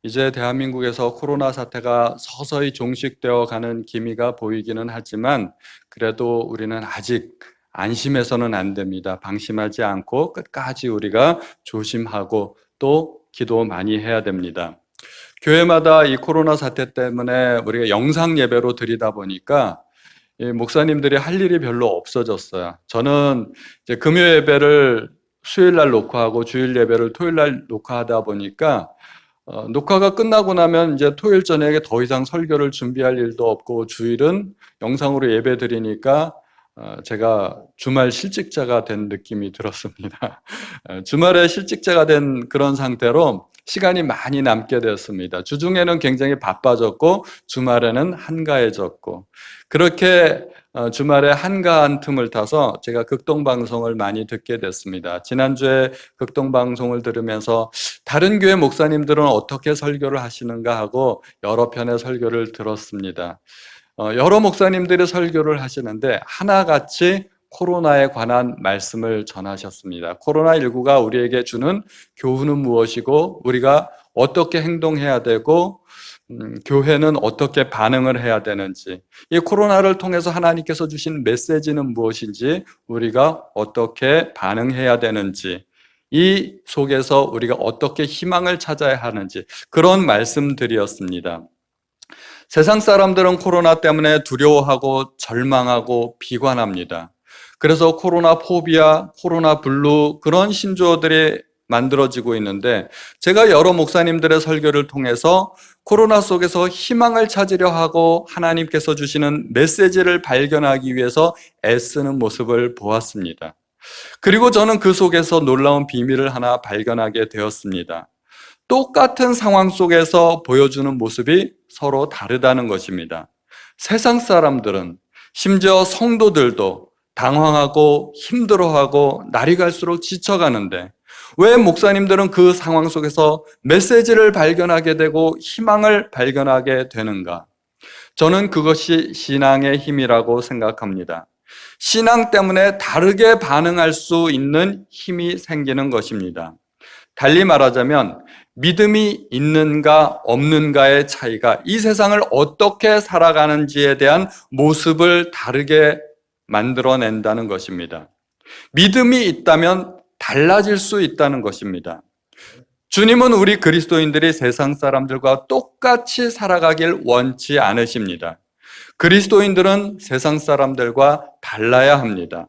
이제 대한민국에서 코로나 사태가 서서히 종식되어 가는 기미가 보이기는 하지만 그래도 우리는 아직 안심해서는 안 됩니다. 방심하지 않고 끝까지 우리가 조심하고 또 기도 많이 해야 됩니다. 교회마다 이 코로나 사태 때문에 우리가 영상 예배로 드리다 보니까 이 목사님들이 할 일이 별로 없어졌어요. 저는 이제 금요 예배를 수요일 날 녹화하고 주일 예배를 토요일 날 녹화하다 보니까 녹화가 끝나고 나면 이제 토요일 저녁에 더 이상 설교를 준비할 일도 없고 주일은 영상으로 예배 드리니까 제가 주말 실직자가 된 느낌이 들었습니다. 주말에 실직자가 된 그런 상태로 시간이 많이 남게 되었습니다. 주중에는 굉장히 바빠졌고 주말에는 한가해졌고 그렇게 주말에 한가한 틈을 타서 제가 극동방송을 많이 듣게 됐습니다. 지난주에 극동방송을 들으면서 다른 교회 목사님들은 어떻게 설교를 하시는가 하고 여러 편의 설교를 들었습니다. 여러 목사님들이 설교를 하시는데 하나같이 코로나에 관한 말씀을 전하셨습니다. 코로나19가 우리에게 주는 교훈은 무엇이고 우리가 어떻게 행동해야 되고 교회는 어떻게 반응을 해야 되는지, 이 코로나를 통해서 하나님께서 주신 메시지는 무엇인지, 우리가 어떻게 반응해야 되는지, 이 속에서 우리가 어떻게 희망을 찾아야 하는지 그런 말씀들이었습니다. 세상 사람들은 코로나 때문에 두려워하고 절망하고 비관합니다. 그래서 코로나 포비아, 코로나 블루 그런 신조어들이 만들어지고 있는데 제가 여러 목사님들의 설교를 통해서 코로나 속에서 희망을 찾으려 하고 하나님께서 주시는 메시지를 발견하기 위해서 애쓰는 모습을 보았습니다. 그리고 저는 그 속에서 놀라운 비밀을 하나 발견하게 되었습니다. 똑같은 상황 속에서 보여주는 모습이 서로 다르다는 것입니다. 세상 사람들은 심지어 성도들도 당황하고 힘들어하고 날이 갈수록 지쳐가는데 왜 목사님들은 그 상황 속에서 메시지를 발견하게 되고 희망을 발견하게 되는가? 저는 그것이 신앙의 힘이라고 생각합니다. 신앙 때문에 다르게 반응할 수 있는 힘이 생기는 것입니다. 달리 말하자면 믿음이 있는가 없는가의 차이가 이 세상을 어떻게 살아가는지에 대한 모습을 다르게 만들어낸다는 것입니다. 믿음이 있다면 달라질 수 있다는 것입니다. 주님은 우리 그리스도인들이 세상 사람들과 똑같이 살아가길 원치 않으십니다. 그리스도인들은 세상 사람들과 달라야 합니다.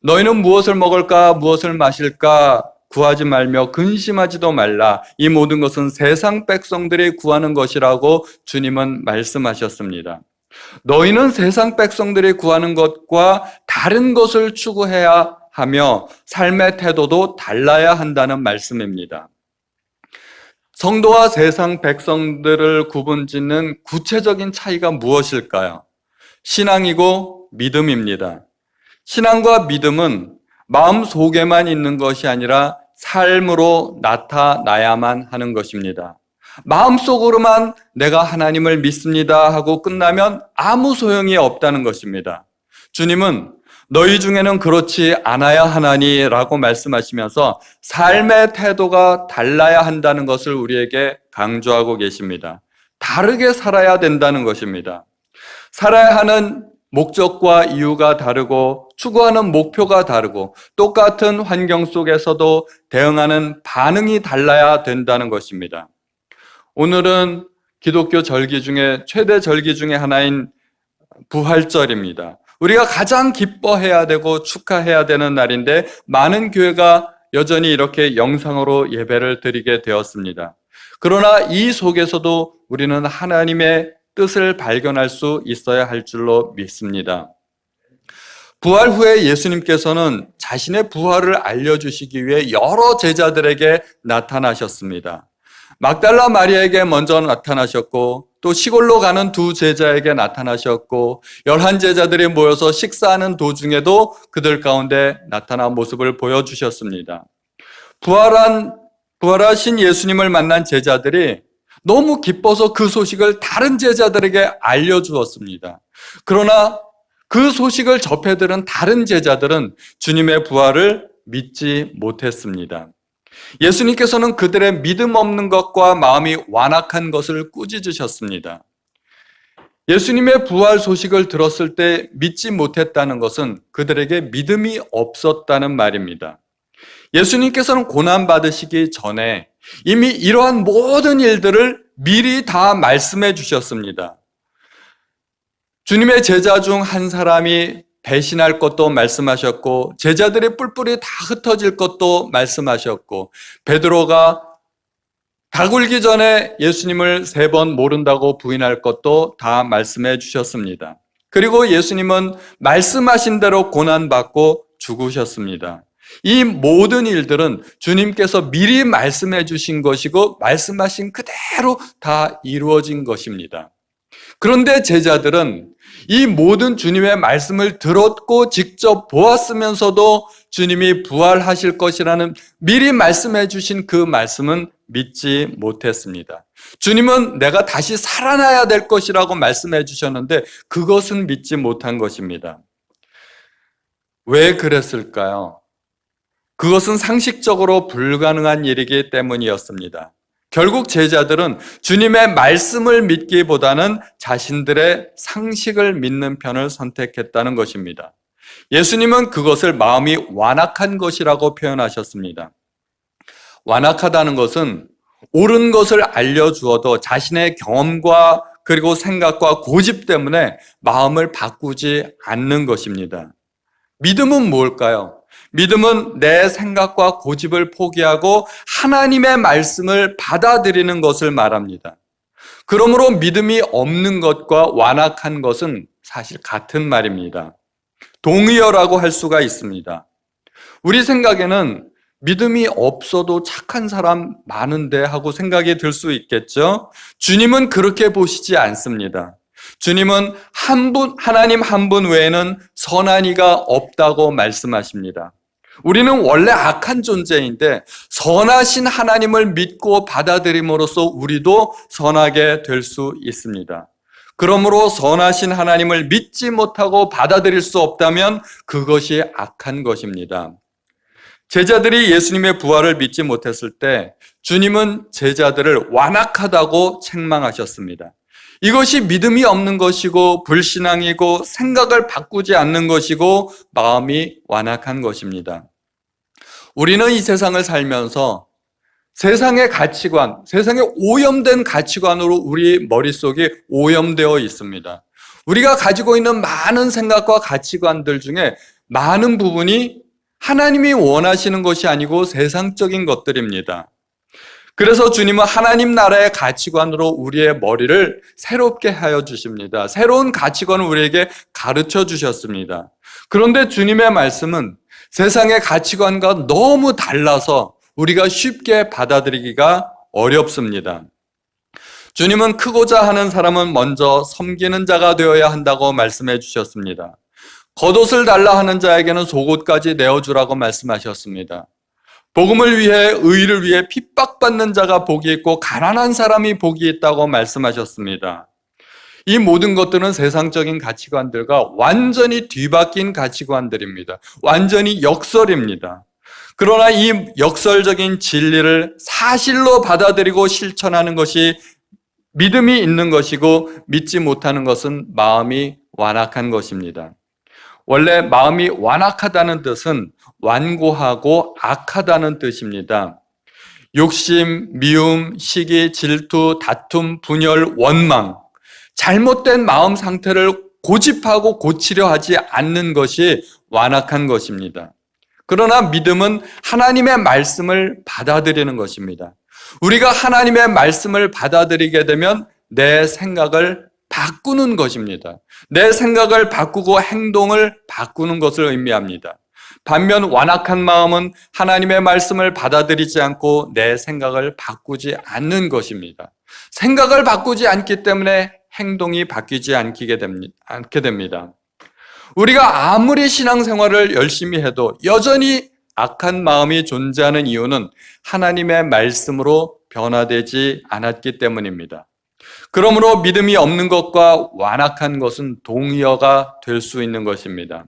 너희는 무엇을 먹을까, 무엇을 마실까 구하지 말며 근심하지도 말라. 이 모든 것은 세상 백성들이 구하는 것이라고 주님은 말씀하셨습니다. 너희는 세상 백성들이 구하는 것과 다른 것을 추구해야 하며 삶의 태도도 달라야 한다는 말씀입니다. 성도와 세상 백성들을 구분짓는 구체적인 차이가 무엇일까요? 신앙이고 믿음입니다. 신앙과 믿음은 마음 속에만 있는 것이 아니라 삶으로 나타나야만 하는 것입니다. 마음속으로만 내가 하나님을 믿습니다 하고 끝나면 아무 소용이 없다는 것입니다. 주님은 너희 중에는 그렇지 않아야 하나니 라고 말씀하시면서 삶의 태도가 달라야 한다는 것을 우리에게 강조하고 계십니다. 다르게 살아야 된다는 것입니다. 살아야 하는 목적과 이유가 다르고 추구하는 목표가 다르고 똑같은 환경 속에서도 대응하는 반응이 달라야 된다는 것입니다. 오늘은 기독교 절기 중에 최대 절기 중에 하나인 부활절입니다. 우리가 가장 기뻐해야 되고 축하해야 되는 날인데 많은 교회가 여전히 이렇게 영상으로 예배를 드리게 되었습니다. 그러나 이 속에서도 우리는 하나님의 뜻을 발견할 수 있어야 할 줄로 믿습니다. 부활 후에 예수님께서는 자신의 부활을 알려주시기 위해 여러 제자들에게 나타나셨습니다. 막달라 마리아에게 먼저 나타나셨고 또 시골로 가는 두 제자에게 나타나셨고 11제자들이 모여서 식사하는 도중에도 그들 가운데 나타난 모습을 보여주셨습니다. 부활하신 예수님을 만난 제자들이 너무 기뻐서 그 소식을 다른 제자들에게 알려주었습니다. 그러나 그 소식을 접해 들은 다른 제자들은 주님의 부활을 믿지 못했습니다. 예수님께서는 그들의 믿음 없는 것과 마음이 완악한 것을 꾸짖으셨습니다. 예수님의 부활 소식을 들었을 때 믿지 못했다는 것은 그들에게 믿음이 없었다는 말입니다. 예수님께서는 고난받으시기 전에 이미 이러한 모든 일들을 미리 다 말씀해 주셨습니다. 주님의 제자 중 한 사람이 배신할 것도 말씀하셨고, 제자들의 뿔뿔이 다 흩어질 것도 말씀하셨고, 베드로가 다 굴기 전에 예수님을 3번 모른다고 부인할 것도 다 말씀해 주셨습니다. 그리고 예수님은 말씀하신 대로 고난받고 죽으셨습니다. 이 모든 일들은 주님께서 미리 말씀해 주신 것이고 말씀하신 그대로 다 이루어진 것입니다. 그런데 제자들은 이 모든 주님의 말씀을 들었고 직접 보았으면서도 주님이 부활하실 것이라는 미리 말씀해 주신 그 말씀은 믿지 못했습니다. 주님은 내가 다시 살아나야 될 것이라고 말씀해 주셨는데 그것은 믿지 못한 것입니다. 왜 그랬을까요? 그것은 상식적으로 불가능한 일이기 때문이었습니다. 결국 제자들은 주님의 말씀을 믿기보다는 자신들의 상식을 믿는 편을 선택했다는 것입니다. 예수님은 그것을 마음이 완악한 것이라고 표현하셨습니다. 완악하다는 것은 옳은 것을 알려주어도 자신의 경험과 그리고 생각과 고집 때문에 마음을 바꾸지 않는 것입니다. 믿음은 뭘까요? 믿음은 내 생각과 고집을 포기하고 하나님의 말씀을 받아들이는 것을 말합니다. 그러므로 믿음이 없는 것과 완악한 것은 사실 같은 말입니다. 동의어라고 할 수가 있습니다. 우리 생각에는 믿음이 없어도 착한 사람 많은데 하고 생각이 들 수 있겠죠? 주님은 그렇게 보시지 않습니다. 주님은 하나님 한 분 외에는 선한 이가 없다고 말씀하십니다. 우리는 원래 악한 존재인데 선하신 하나님을 믿고 받아들임으로써 우리도 선하게 될 수 있습니다. 그러므로 선하신 하나님을 믿지 못하고 받아들일 수 없다면 그것이 악한 것입니다. 제자들이 예수님의 부활을 믿지 못했을 때 주님은 제자들을 완악하다고 책망하셨습니다. 이것이 믿음이 없는 것이고 불신앙이고 생각을 바꾸지 않는 것이고 마음이 완악한 것입니다. 우리는 이 세상을 살면서 세상의 가치관, 세상의 오염된 가치관으로 우리 머릿속이 오염되어 있습니다. 우리가 가지고 있는 많은 생각과 가치관들 중에 많은 부분이 하나님이 원하시는 것이 아니고 세상적인 것들입니다. 그래서 주님은 하나님 나라의 가치관으로 우리의 머리를 새롭게 하여 주십니다. 새로운 가치관을 우리에게 가르쳐 주셨습니다. 그런데 주님의 말씀은 세상의 가치관과 너무 달라서 우리가 쉽게 받아들이기가 어렵습니다. 주님은 크고자 하는 사람은 먼저 섬기는 자가 되어야 한다고 말씀해 주셨습니다. 겉옷을 달라 하는 자에게는 속옷까지 내어주라고 말씀하셨습니다. 복음을 위해 의를 위해 핍박받는 자가 복이 있고 가난한 사람이 복이 있다고 말씀하셨습니다. 이 모든 것들은 세상적인 가치관들과 완전히 뒤바뀐 가치관들입니다. 완전히 역설입니다. 그러나 이 역설적인 진리를 사실로 받아들이고 실천하는 것이 믿음이 있는 것이고 믿지 못하는 것은 마음이 완악한 것입니다. 원래 마음이 완악하다는 뜻은 완고하고 악하다는 뜻입니다. 욕심, 미움, 시기, 질투, 다툼, 분열, 원망, 잘못된 마음 상태를 고집하고 고치려 하지 않는 것이 완악한 것입니다. 그러나 믿음은 하나님의 말씀을 받아들이는 것입니다. 우리가 하나님의 말씀을 받아들이게 되면 내 생각을 바꾸는 것입니다. 내 생각을 바꾸고 행동을 바꾸는 것을 의미합니다. 반면 완악한 마음은 하나님의 말씀을 받아들이지 않고 내 생각을 바꾸지 않는 것입니다. 생각을 바꾸지 않기 때문에 행동이 바뀌지 않게 됩니다. 우리가 아무리 신앙생활을 열심히 해도 여전히 악한 마음이 존재하는 이유는 하나님의 말씀으로 변화되지 않았기 때문입니다. 그러므로 믿음이 없는 것과 완악한 것은 동의어가 될 수 있는 것입니다.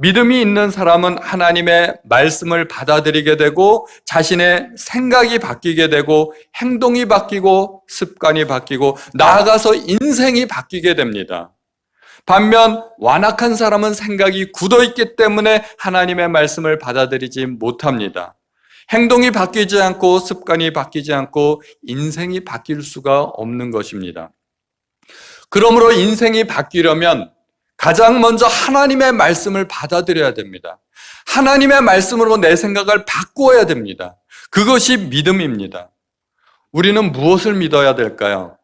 믿음이 있는 사람은 하나님의 말씀을 받아들이게 되고 자신의 생각이 바뀌게 되고 행동이 바뀌고 습관이 바뀌고 나아가서 인생이 바뀌게 됩니다. 반면 완악한 사람은 생각이 굳어있기 때문에 하나님의 말씀을 받아들이지 못합니다. 행동이 바뀌지 않고 습관이 바뀌지 않고 인생이 바뀔 수가 없는 것입니다. 그러므로 인생이 바뀌려면 가장 먼저 하나님의 말씀을 받아들여야 됩니다. 하나님의 말씀으로 내 생각을 바꾸어야 됩니다. 그것이 믿음입니다. 우리는 무엇을 믿어야 될까요?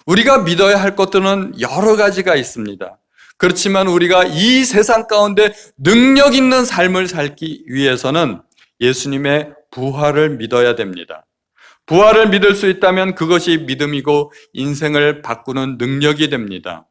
우리가 믿어야 할 것들은 여러 가지가 있습니다. 그렇지만 우리가 이 세상 가운데 능력 있는 삶을 살기 위해서는 예수님의 부활을 믿어야 됩니다. 부활을 믿을 수 있다면 그것이 믿음이고 인생을 바꾸는 능력이 됩니다.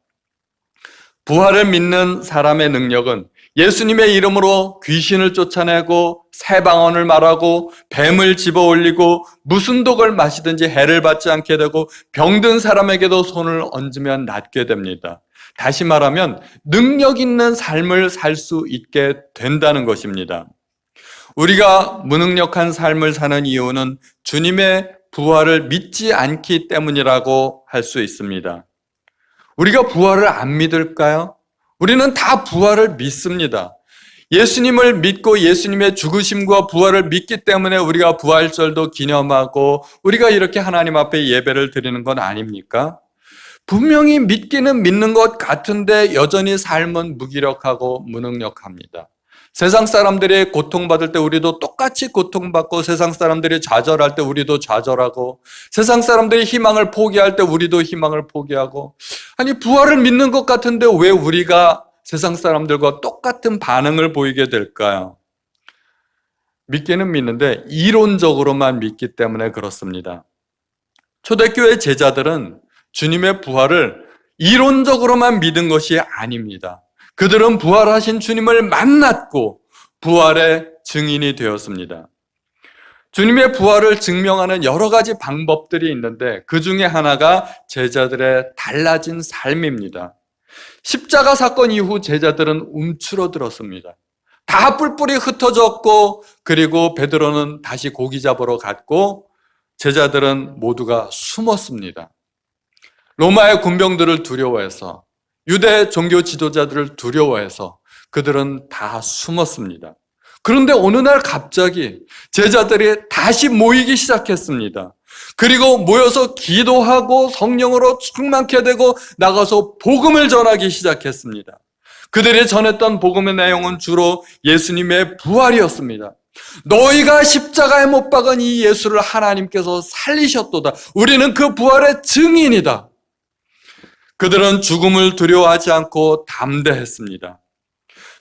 부활을 믿는 사람의 능력은 예수님의 이름으로 귀신을 쫓아내고 새 방언을 말하고 뱀을 집어올리고 무슨 독을 마시든지 해를 받지 않게 되고 병든 사람에게도 손을 얹으면 낫게 됩니다. 다시 말하면 능력 있는 삶을 살 수 있게 된다는 것입니다. 우리가 무능력한 삶을 사는 이유는 주님의 부활을 믿지 않기 때문이라고 할 수 있습니다. 우리가 부활을 안 믿을까요? 우리는 다 부활을 믿습니다. 예수님을 믿고 예수님의 죽으심과 부활을 믿기 때문에 우리가 부활절도 기념하고 우리가 이렇게 하나님 앞에 예배를 드리는 건 아닙니까? 분명히 믿기는 믿는 것 같은데 여전히 삶은 무기력하고 무능력합니다. 세상 사람들이 고통받을 때 우리도 똑같이 고통받고 세상 사람들이 좌절할 때 우리도 좌절하고 세상 사람들이 희망을 포기할 때 우리도 희망을 포기하고 아니 부활을 믿는 것 같은데 왜 우리가 세상 사람들과 똑같은 반응을 보이게 될까요? 믿기는 믿는데 이론적으로만 믿기 때문에 그렇습니다. 초대교회 제자들은 주님의 부활을 이론적으로만 믿은 것이 아닙니다. 그들은 부활하신 주님을 만났고 부활의 증인이 되었습니다. 주님의 부활을 증명하는 여러 가지 방법들이 있는데 그 중에 하나가 제자들의 달라진 삶입니다. 십자가 사건 이후 제자들은 움츠러들었습니다. 다 뿔뿔이 흩어졌고 그리고 베드로는 다시 고기 잡으러 갔고 제자들은 모두가 숨었습니다. 로마의 군병들을 두려워해서 유대 종교 지도자들을 두려워해서 그들은 다 숨었습니다. 그런데 어느 날 갑자기 제자들이 다시 모이기 시작했습니다. 그리고 모여서 기도하고 성령으로 충만케 되고 나가서 복음을 전하기 시작했습니다. 그들이 전했던 복음의 내용은 주로 예수님의 부활이었습니다. 너희가 십자가에 못 박은 이 예수를 하나님께서 살리셨도다. 우리는 그 부활의 증인이다. 그들은 죽음을 두려워하지 않고 담대했습니다.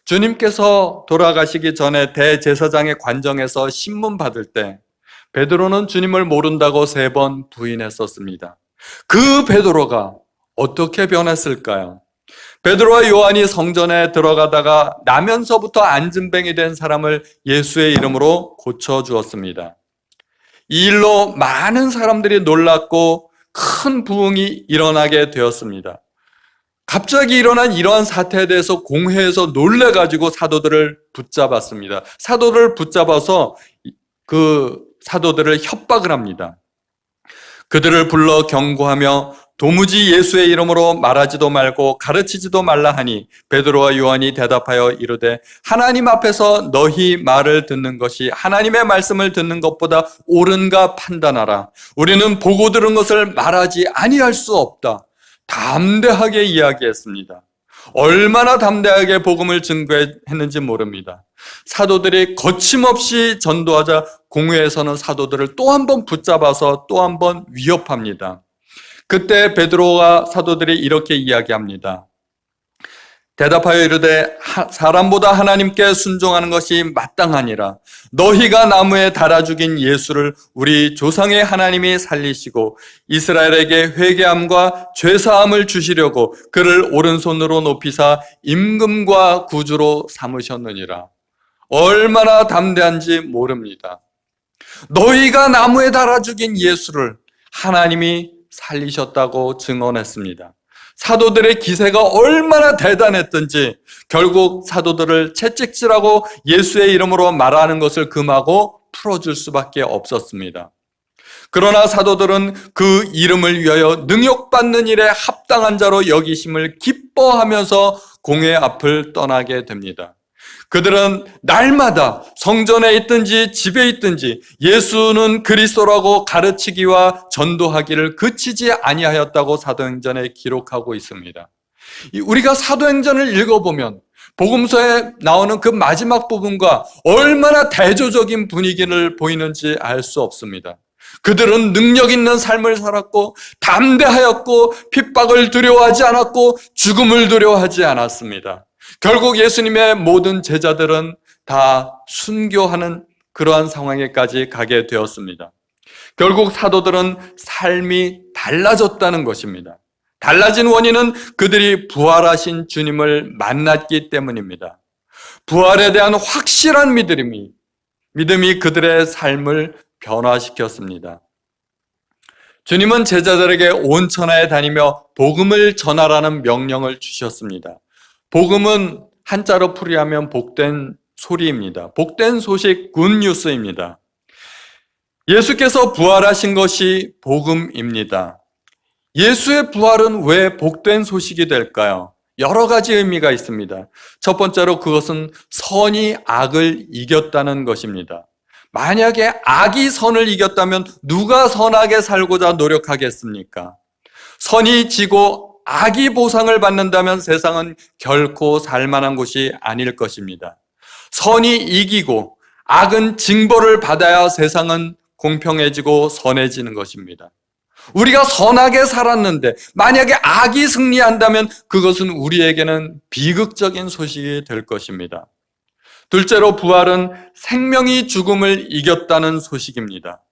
주님께서 돌아가시기 전에 대제사장의 관정에서 신문 받을 때 베드로는 주님을 모른다고 3번 부인했었습니다. 그 베드로가 어떻게 변했을까요? 베드로와 요한이 성전에 들어가다가 나면서부터 안진뱅이 된 사람을 예수의 이름으로 고쳐주었습니다. 이 일로 많은 사람들이 놀랐고 큰 부흥이 일어나게 되었습니다. 갑자기 일어난 이러한 사태에 대해서 공회에서 놀래가지고 사도들을 붙잡았습니다. 사도를 붙잡아서 그 사도들을 협박을 합니다. 그들을 불러 경고하며 도무지 예수의 이름으로 말하지도 말고 가르치지도 말라 하니 베드로와 요한이 대답하여 이르되 하나님 앞에서 너희 말을 듣는 것이 하나님의 말씀을 듣는 것보다 옳은가 판단하라. 우리는 보고 들은 것을 말하지 아니할 수 없다. 담대하게 이야기했습니다. 얼마나 담대하게 복음을 증거했는지 모릅니다. 사도들이 거침없이 전도하자 공회에서는 사도들을 또 한 번 붙잡아서 또 한 번 위협합니다. 그때 베드로와 사도들이 이렇게 이야기합니다. 대답하여 이르되 사람보다 하나님께 순종하는 것이 마땅하니라. 너희가 나무에 달아 죽인 예수를 우리 조상의 하나님이 살리시고 이스라엘에게 회개함과 죄사함을 주시려고 그를 오른손으로 높이사 임금과 구주로 삼으셨느니라. 얼마나 담대한지 모릅니다. 너희가 나무에 달아 죽인 예수를 하나님이 살리셨다고 증언했습니다. 사도들의 기세가 얼마나 대단했던지 결국 사도들을 채찍질하고 예수의 이름으로 말하는 것을 금하고 풀어줄 수밖에 없었습니다. 그러나 사도들은 그 이름을 위하여 능욕받는 일에 합당한 자로 여기심을 기뻐하면서 공회 앞을 떠나게 됩니다. 그들은 날마다 성전에 있든지 집에 있든지 예수는 그리스도라고 가르치기와 전도하기를 그치지 아니하였다고 사도행전에 기록하고 있습니다. 우리가 사도행전을 읽어보면 복음서에 나오는 그 마지막 부분과 얼마나 대조적인 분위기를 보이는지 알 수 없습니다. 그들은 능력 있는 삶을 살았고 담대하였고 핍박을 두려워하지 않았고 죽음을 두려워하지 않았습니다. 결국 예수님의 모든 제자들은 다 순교하는 그러한 상황에까지 가게 되었습니다. 결국 사도들은 삶이 달라졌다는 것입니다. 달라진 원인은 그들이 부활하신 주님을 만났기 때문입니다. 부활에 대한 확실한 믿음이 그들의 삶을 변화시켰습니다. 주님은 제자들에게 온 천하에 다니며 복음을 전하라는 명령을 주셨습니다. 복음은 한자로 풀이하면 복된 소리입니다. 복된 소식, 굿뉴스입니다. 예수께서 부활하신 것이 복음입니다. 예수의 부활은 왜 복된 소식이 될까요? 여러 가지 의미가 있습니다. 첫 번째로 그것은 선이 악을 이겼다는 것입니다. 만약에 악이 선을 이겼다면 누가 선하게 살고자 노력하겠습니까? 선이 지고 악이 보상을 받는다면 세상은 결코 살만한 곳이 아닐 것입니다. 선이 이기고 악은 징벌을 받아야 세상은 공평해지고 선해지는 것입니다. 우리가 선하게 살았는데 만약에 악이 승리한다면 그것은 우리에게는 비극적인 소식이 될 것입니다. 둘째로 부활은 생명이 죽음을 이겼다는 소식입니다.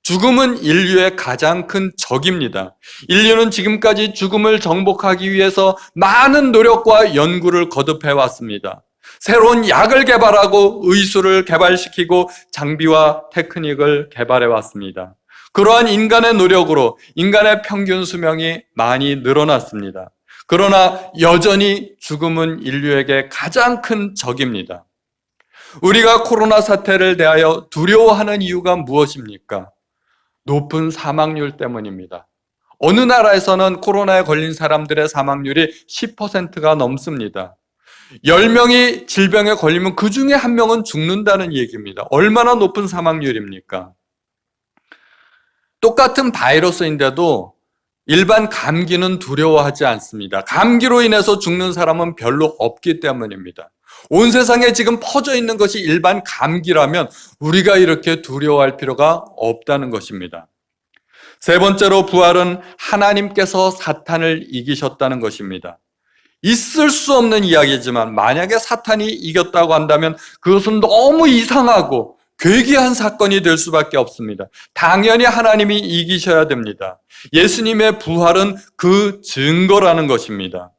죽음은 인류의 가장 큰 적입니다. 인류는 지금까지 죽음을 정복하기 위해서 많은 노력과 연구를 거듭해 왔습니다. 새로운 약을 개발하고 의술을 개발시키고 장비와 테크닉을 개발해 왔습니다. 그러한 인간의 노력으로 인간의 평균 수명이 많이 늘어났습니다. 그러나 여전히 죽음은 인류에게 가장 큰 적입니다. 우리가 코로나 사태를 대하여 두려워하는 이유가 무엇입니까? 높은 사망률 때문입니다. 어느 나라에서는 코로나에 걸린 사람들의 사망률이 10%가 넘습니다. 10명이 질병에 걸리면 그 중에 한 명은 죽는다는 얘기입니다. 얼마나 높은 사망률입니까? 똑같은 바이러스인데도 일반 감기는 두려워하지 않습니다. 감기로 인해서 죽는 사람은 별로 없기 때문입니다. 온 세상에 지금 퍼져 있는 것이 일반 감기라면 우리가 이렇게 두려워할 필요가 없다는 것입니다. 세 번째로 부활은 하나님께서 사탄을 이기셨다는 것입니다. 있을 수 없는 이야기지만 만약에 사탄이 이겼다고 한다면 그것은 너무 이상하고 괴기한 사건이 될 수밖에 없습니다. 당연히 하나님이 이기셔야 됩니다. 예수님의 부활은 그 증거라는 것입니다.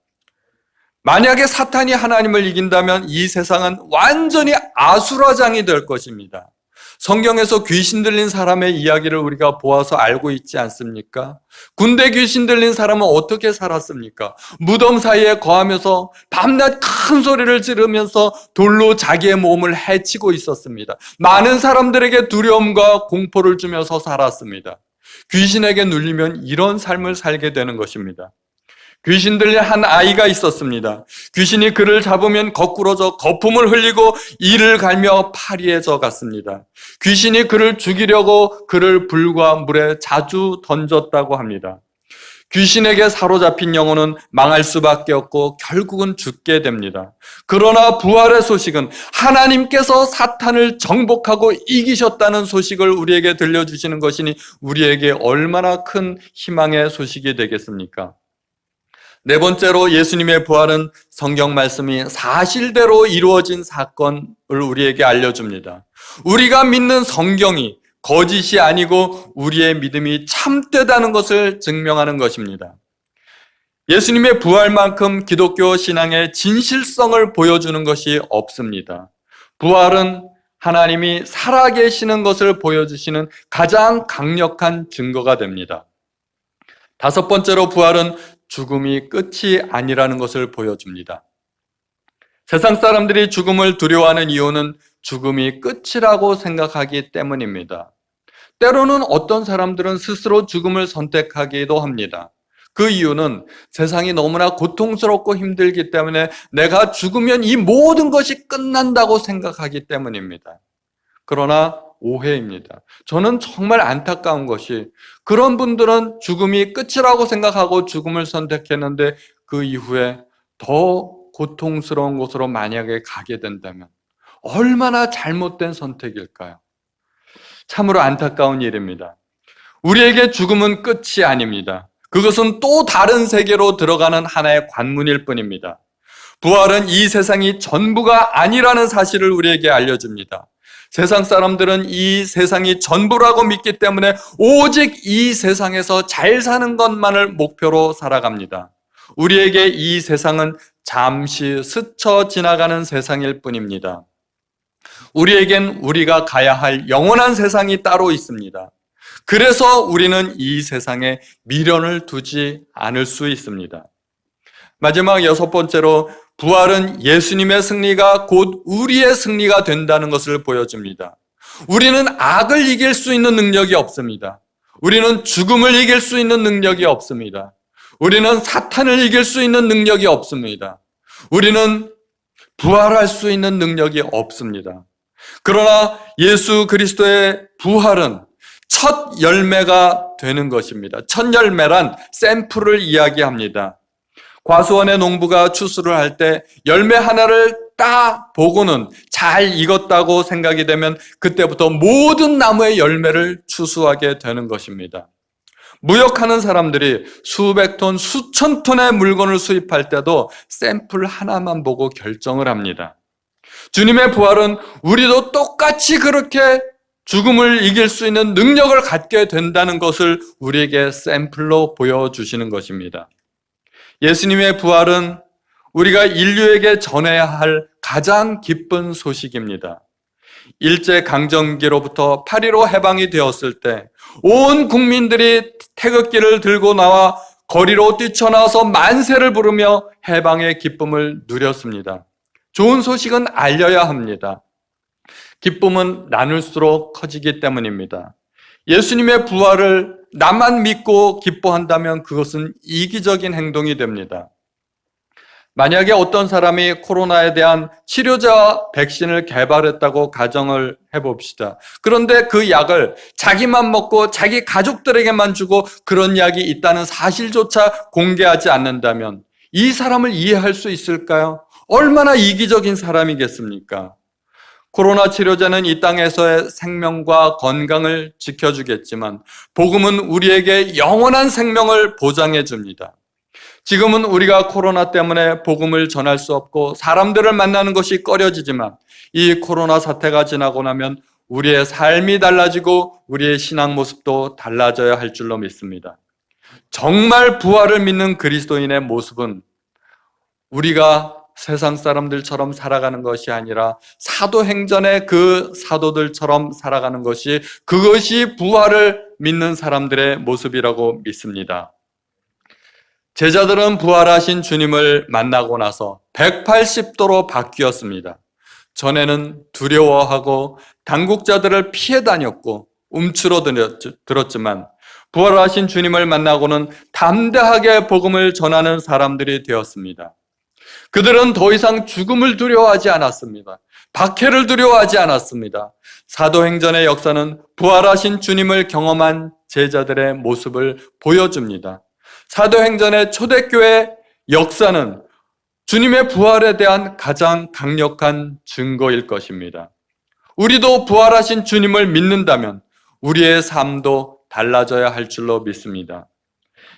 만약에 사탄이 하나님을 이긴다면 이 세상은 완전히 아수라장이 될 것입니다. 성경에서 귀신 들린 사람의 이야기를 우리가 보아서 알고 있지 않습니까? 군대 귀신 들린 사람은 어떻게 살았습니까? 무덤 사이에 거하면서 밤낮 큰 소리를 지르면서 돌로 자기의 몸을 해치고 있었습니다. 많은 사람들에게 두려움과 공포를 주면서 살았습니다. 귀신에게 눌리면 이런 삶을 살게 되는 것입니다. 귀신 들린 한 아이가 있었습니다. 귀신이 그를 잡으면 거꾸러져 거품을 흘리고 이를 갈며 파리해져 갔습니다. 귀신이 그를 죽이려고 그를 불과 물에 자주 던졌다고 합니다. 귀신에게 사로잡힌 영혼은 망할 수밖에 없고 결국은 죽게 됩니다. 그러나 부활의 소식은 하나님께서 사탄을 정복하고 이기셨다는 소식을 우리에게 들려주시는 것이니 우리에게 얼마나 큰 희망의 소식이 되겠습니까? 네 번째로 예수님의 부활은 성경 말씀이 사실대로 이루어진 사건을 우리에게 알려줍니다. 우리가 믿는 성경이 거짓이 아니고 우리의 믿음이 참되다는 것을 증명하는 것입니다. 예수님의 부활만큼 기독교 신앙의 진실성을 보여주는 것이 없습니다. 부활은 하나님이 살아계시는 것을 보여주시는 가장 강력한 증거가 됩니다. 다섯 번째로 부활은 죽음이 끝이 아니라는 것을 보여줍니다. 세상 사람들이 죽음을 두려워하는 이유는 죽음이 끝이라고 생각하기 때문입니다. 때로는 어떤 사람들은 스스로 죽음을 선택하기도 합니다. 그 이유는 세상이 너무나 고통스럽고 힘들기 때문에 내가 죽으면 이 모든 것이 끝난다고 생각하기 때문입니다. 그러나 오해입니다. 저는 정말 안타까운 것이 그런 분들은 죽음이 끝이라고 생각하고 죽음을 선택했는데 그 이후에 더 고통스러운 곳으로 만약에 가게 된다면 얼마나 잘못된 선택일까요? 참으로 안타까운 일입니다. 우리에게 죽음은 끝이 아닙니다. 그것은 또 다른 세계로 들어가는 하나의 관문일 뿐입니다. 부활은 이 세상이 전부가 아니라는 사실을 우리에게 알려줍니다. 세상 사람들은 이 세상이 전부라고 믿기 때문에 오직 이 세상에서 잘 사는 것만을 목표로 살아갑니다. 우리에게 이 세상은 잠시 스쳐 지나가는 세상일 뿐입니다. 우리에겐 우리가 가야 할 영원한 세상이 따로 있습니다. 그래서 우리는 이 세상에 미련을 두지 않을 수 있습니다. 마지막 6번째로 부활은 예수님의 승리가 곧 우리의 승리가 된다는 것을 보여줍니다. 우리는 악을 이길 수 있는 능력이 없습니다. 우리는 죽음을 이길 수 있는 능력이 없습니다. 우리는 사탄을 이길 수 있는 능력이 없습니다. 우리는 부활할 수 있는 능력이 없습니다. 그러나 예수 그리스도의 부활은 첫 열매가 되는 것입니다. 첫 열매란 샘플을 이야기합니다. 과수원의 농부가 추수를 할 때 열매 하나를 딱 보고는 잘 익었다고 생각이 되면 그때부터 모든 나무의 열매를 추수하게 되는 것입니다. 무역하는 사람들이 수백 톤, 수천 톤의 물건을 수입할 때도 샘플 하나만 보고 결정을 합니다. 주님의 부활은 우리도 똑같이 그렇게 죽음을 이길 수 있는 능력을 갖게 된다는 것을 우리에게 샘플로 보여주시는 것입니다. 예수님의 부활은 우리가 인류에게 전해야 할 가장 기쁜 소식입니다. 일제강점기로부터 8.15 해방이 되었을 때 온 국민들이 태극기를 들고 나와 거리로 뛰쳐나와서 만세를 부르며 해방의 기쁨을 누렸습니다. 좋은 소식은 알려야 합니다. 기쁨은 나눌수록 커지기 때문입니다. 예수님의 부활을 나만 믿고 기뻐한다면 그것은 이기적인 행동이 됩니다. 만약에 어떤 사람이 코로나에 대한 치료제와 백신을 개발했다고 가정을 해봅시다. 그런데 그 약을 자기만 먹고 자기 가족들에게만 주고 그런 약이 있다는 사실조차 공개하지 않는다면 이 사람을 이해할 수 있을까요? 얼마나 이기적인 사람이겠습니까? 코로나 치료제는 이 땅에서의 생명과 건강을 지켜주겠지만 복음은 우리에게 영원한 생명을 보장해 줍니다. 지금은 우리가 코로나 때문에 복음을 전할 수 없고 사람들을 만나는 것이 꺼려지지만 이 코로나 사태가 지나고 나면 우리의 삶이 달라지고 우리의 신앙 모습도 달라져야 할 줄로 믿습니다. 정말 부활을 믿는 그리스도인의 모습은 우리가 세상 사람들처럼 살아가는 것이 아니라 사도행전의 그 사도들처럼 살아가는 것이 그것이 부활을 믿는 사람들의 모습이라고 믿습니다. 제자들은 부활하신 주님을 만나고 나서 180도로 바뀌었습니다. 전에는 두려워하고 당국자들을 피해 다녔고 움츠러들었지만 부활하신 주님을 만나고는 담대하게 복음을 전하는 사람들이 되었습니다. 그들은 더 이상 죽음을 두려워하지 않았습니다. 박해를 두려워하지 않았습니다. 사도행전의 역사는 부활하신 주님을 경험한 제자들의 모습을 보여줍니다. 사도행전의 초대교회 역사는 주님의 부활에 대한 가장 강력한 증거일 것입니다. 우리도 부활하신 주님을 믿는다면 우리의 삶도 달라져야 할 줄로 믿습니다.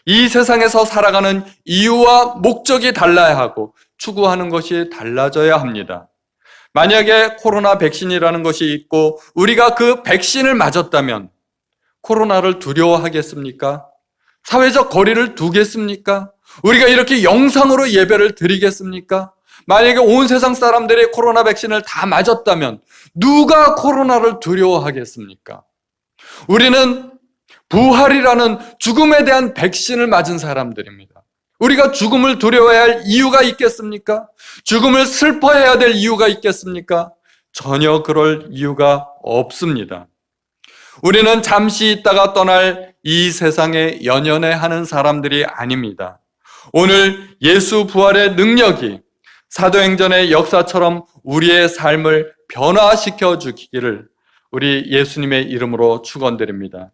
이 세상에서 살아가는 이유와 목적이 달라야 하고 추구하는 것이 달라져야 합니다. 만약에 코로나 백신이라는 것이 있고 우리가 그 백신을 맞았다면 코로나를 두려워하겠습니까? 사회적 거리를 두겠습니까? 우리가 이렇게 영상으로 예배를 드리겠습니까? 만약에 온 세상 사람들이 코로나 백신을 다 맞았다면 누가 코로나를 두려워하겠습니까? 우리는 부활이라는 죽음에 대한 백신을 맞은 사람들입니다. 우리가 죽음을 두려워해야 할 이유가 있겠습니까? 죽음을 슬퍼해야 될 이유가 있겠습니까? 전혀 그럴 이유가 없습니다. 우리는 잠시 있다가 떠날 이 세상에 연연해 하는 사람들이 아닙니다. 오늘 예수 부활의 능력이 사도행전의 역사처럼 우리의 삶을 변화시켜 주기를 우리 예수님의 이름으로 축원드립니다.